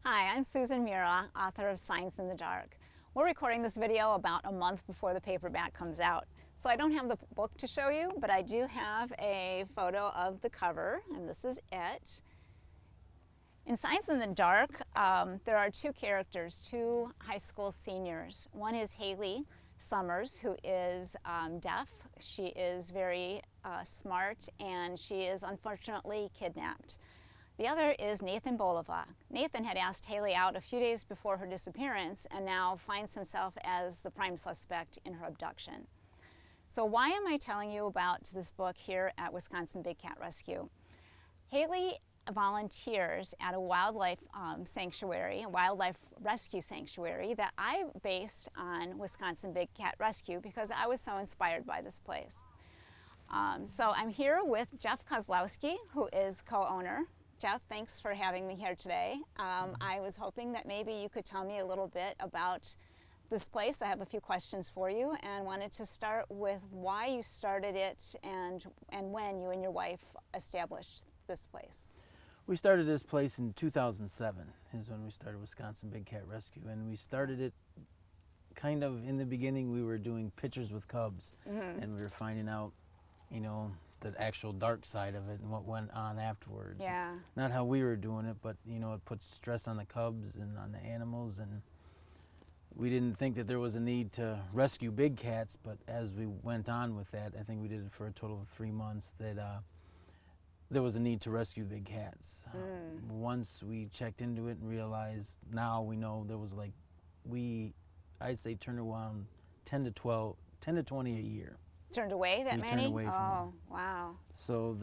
Hi, I'm Susan Miura, author of Signs in the Dark. We're recording this video about a month before the paperback comes out. So I don't have the book to show you, but I do have a photo of the cover, and this is it. In Signs in the Dark, there are two characters, two high school seniors. One is Haley Summers, who is deaf. She is very smart, and she is unfortunately kidnapped. The other is Nathan Bolova. Nathan had asked Haley out a few days before her disappearance and now finds himself as the prime suspect in her abduction. So why am I telling you about this book here at Wisconsin Big Cat Rescue? Haley volunteers at a wildlife sanctuary, a wildlife rescue sanctuary that I based on Wisconsin Big Cat Rescue because I was so inspired by this place. So I'm here with Jeff Kozlowski, who is co-owner. Jeff, thanks for having me here today. I was hoping that maybe you could tell me a little bit about this place. I have a few questions for you and wanted to start with why you started it and when you and your wife established this place. We started this place in 2007 is when we started Wisconsin Big Cat Rescue, and we started it kind of in the beginning. We were doing pictures with cubs, and we were finding out, you know, the actual dark side of it and what went on afterwards. Yeah. Not how we were doing it, but you know, it puts stress on the cubs and on the animals, and we didn't think that there was a need to rescue big cats, but as we went on with that, I think we did it for a total of 3 months, that there was a need to rescue big cats. Once we checked into it and realized, now we know there was like, I'd say turned around 10 to 20 a year. Turned away that We many? turned away from Oh, wow. So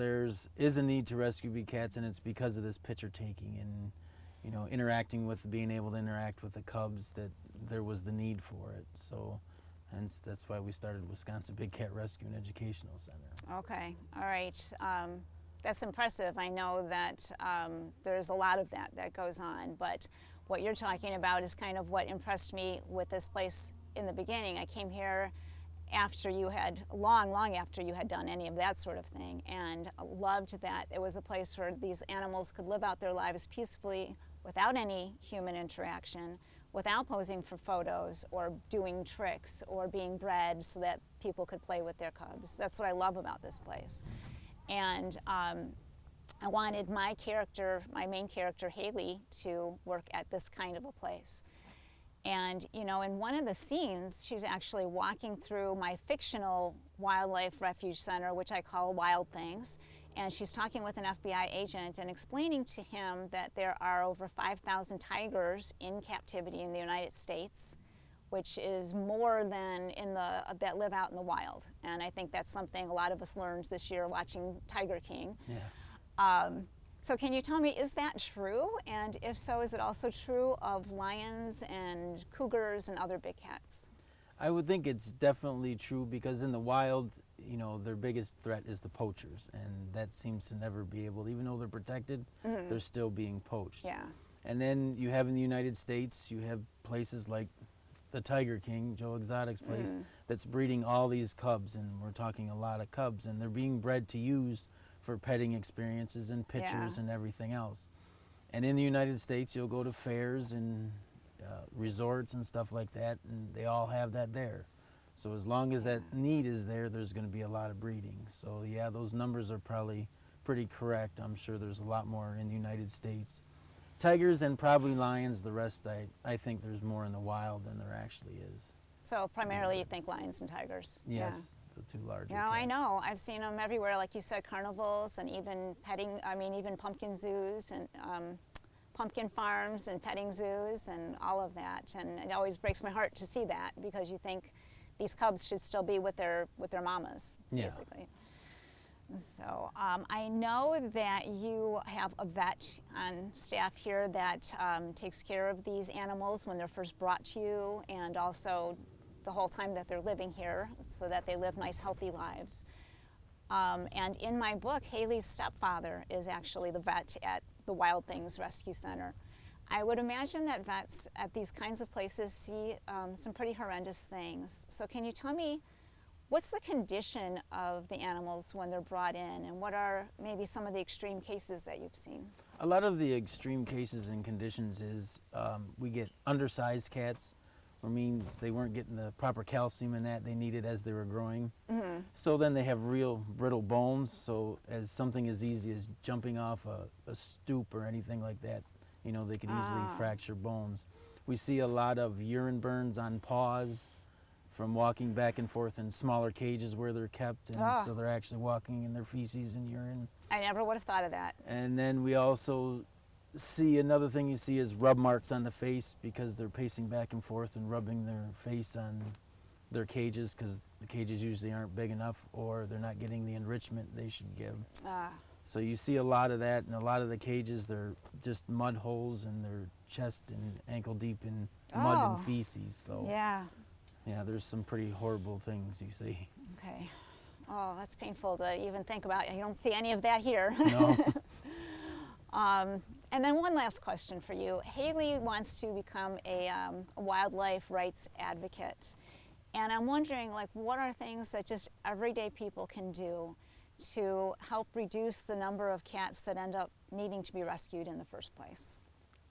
is a need to rescue big cats, and it's because of this picture taking and, you know, being able to interact with the cubs, that there was the need for it. So hence that's why we started Wisconsin Big Cat Rescue and Educational Center. Okay, all right. That's impressive. I know that there's a lot of that goes on, but what you're talking about is kind of what impressed me with this place in the beginning. I came here after you had, long after you had done any of that sort of thing, and loved that it was a place where these animals could live out their lives peacefully without any human interaction, without posing for photos or doing tricks or being bred so that people could play with their cubs. That's what I love about this place. And I wanted my main character, Haley, to work at this kind of a place. And, you know, in one of the scenes, she's actually walking through my fictional wildlife refuge center, which I call Wild Things. And she's talking with an FBI agent and explaining to him that there are over 5,000 tigers in captivity in the United States, which is more than that live out in the wild. And I think that's something a lot of us learned this year watching Tiger King. Yeah. So can you tell me, is that true? And if so, is it also true of lions and cougars and other big cats? I would think it's definitely true, because in the wild, you know, their biggest threat is the poachers, and that seems to never be able, even though they're protected, they're still being poached. Yeah. And then you have in the United States, you have places like the Tiger King, Joe Exotic's place, that's breeding all these cubs, and we're talking a lot of cubs, and they're being bred to use for petting experiences and pictures and everything else. And in the United States, you'll go to fairs and resorts and stuff like that, and they all have that there. So as long as that need is there, there's going to be a lot of breeding. So yeah, those numbers are probably pretty correct. I'm sure there's a lot more in the United States. Tigers and probably lions. The rest, I think there's more in the wild than there actually is. So primarily you think lions and tigers? Yes, the two larger No, cats. I know. I've seen them everywhere, like you said, carnivals and even even pumpkin zoos and pumpkin farms and petting zoos and all of that. And it always breaks my heart to see that, because you think these cubs should still be with their mamas, basically. So I know that you have a vet on staff here that takes care of these animals when they're first brought to you, and also the whole time that they're living here, so that they live nice, healthy lives. And in my book, Haley's stepfather is actually the vet at the Wild Things Rescue Center. I would imagine that vets at these kinds of places see some pretty horrendous things. So can you tell me, what's the condition of the animals when they're brought in, and what are maybe some of the extreme cases that you've seen? A lot of the extreme cases and conditions is we get undersized cats, which means they weren't getting the proper calcium in that they needed as they were growing. Mm-hmm. So then they have real brittle bones. So as something as easy as jumping off a stoop or anything like that, you know, they could easily fracture bones. We see a lot of urine burns on paws from walking back and forth in smaller cages where they're kept, and so they're actually walking in their feces and urine. I never would have thought of that. And then we also see another thing you see is rub marks on the face because they're pacing back and forth and rubbing their face on their cages because the cages usually aren't big enough or they're not getting the enrichment they should give. So you see a lot of that, and a lot of the cages, they're just mud holes and they're chest and ankle deep in mud and feces. So yeah, there's some pretty horrible things you see. Okay. Oh, that's painful to even think about. You don't see any of that here. No. And then one last question for you. Haley wants to become a wildlife rights advocate. And I'm wondering, like, what are things that just everyday people can do to help reduce the number of cats that end up needing to be rescued in the first place?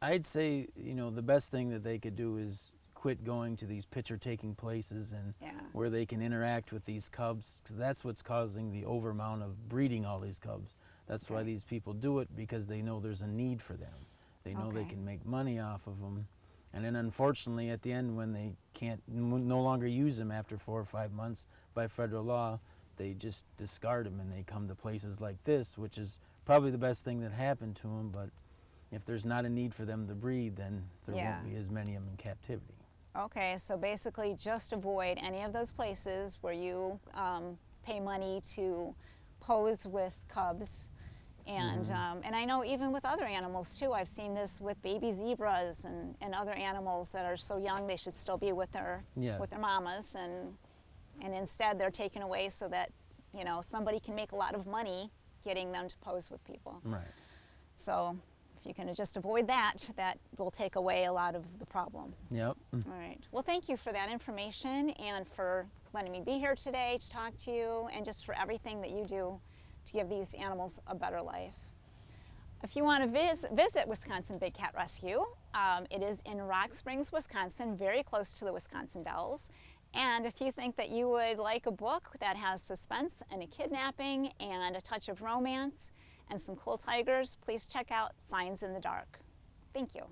I'd say, you know, the best thing that they could do is quit going to these picture-taking places and where they can interact with these cubs, because that's what's causing the overamount of breeding all these cubs. That's why these people do it, because they know there's a need for them. They know they can make money off of them. And then unfortunately at the end, when they can't no longer use them after 4 or 5 months by federal law, they just discard them and they come to places like this, which is probably the best thing that happened to them. But if there's not a need for them to breed, then there won't be as many of them in captivity. Okay, so basically just avoid any of those places where you pay money to pose with cubs. And, and I know even with other animals too, I've seen this with baby zebras and other animals that are so young they should still be with their mamas, and instead they're taken away so that, you know, somebody can make a lot of money getting them to pose with people. Right. So if you can just avoid that, that will take away a lot of the problem. Yep. All right. Well, thank you for that information and for letting me be here today to talk to you, and just for everything that you do to give these animals a better life. If you want to visit Wisconsin Big Cat Rescue, it is in Rock Springs, Wisconsin, very close to the Wisconsin Dells. And if you think that you would like a book that has suspense and a kidnapping and a touch of romance and some cool tigers, please check out Signs in the Dark. Thank you.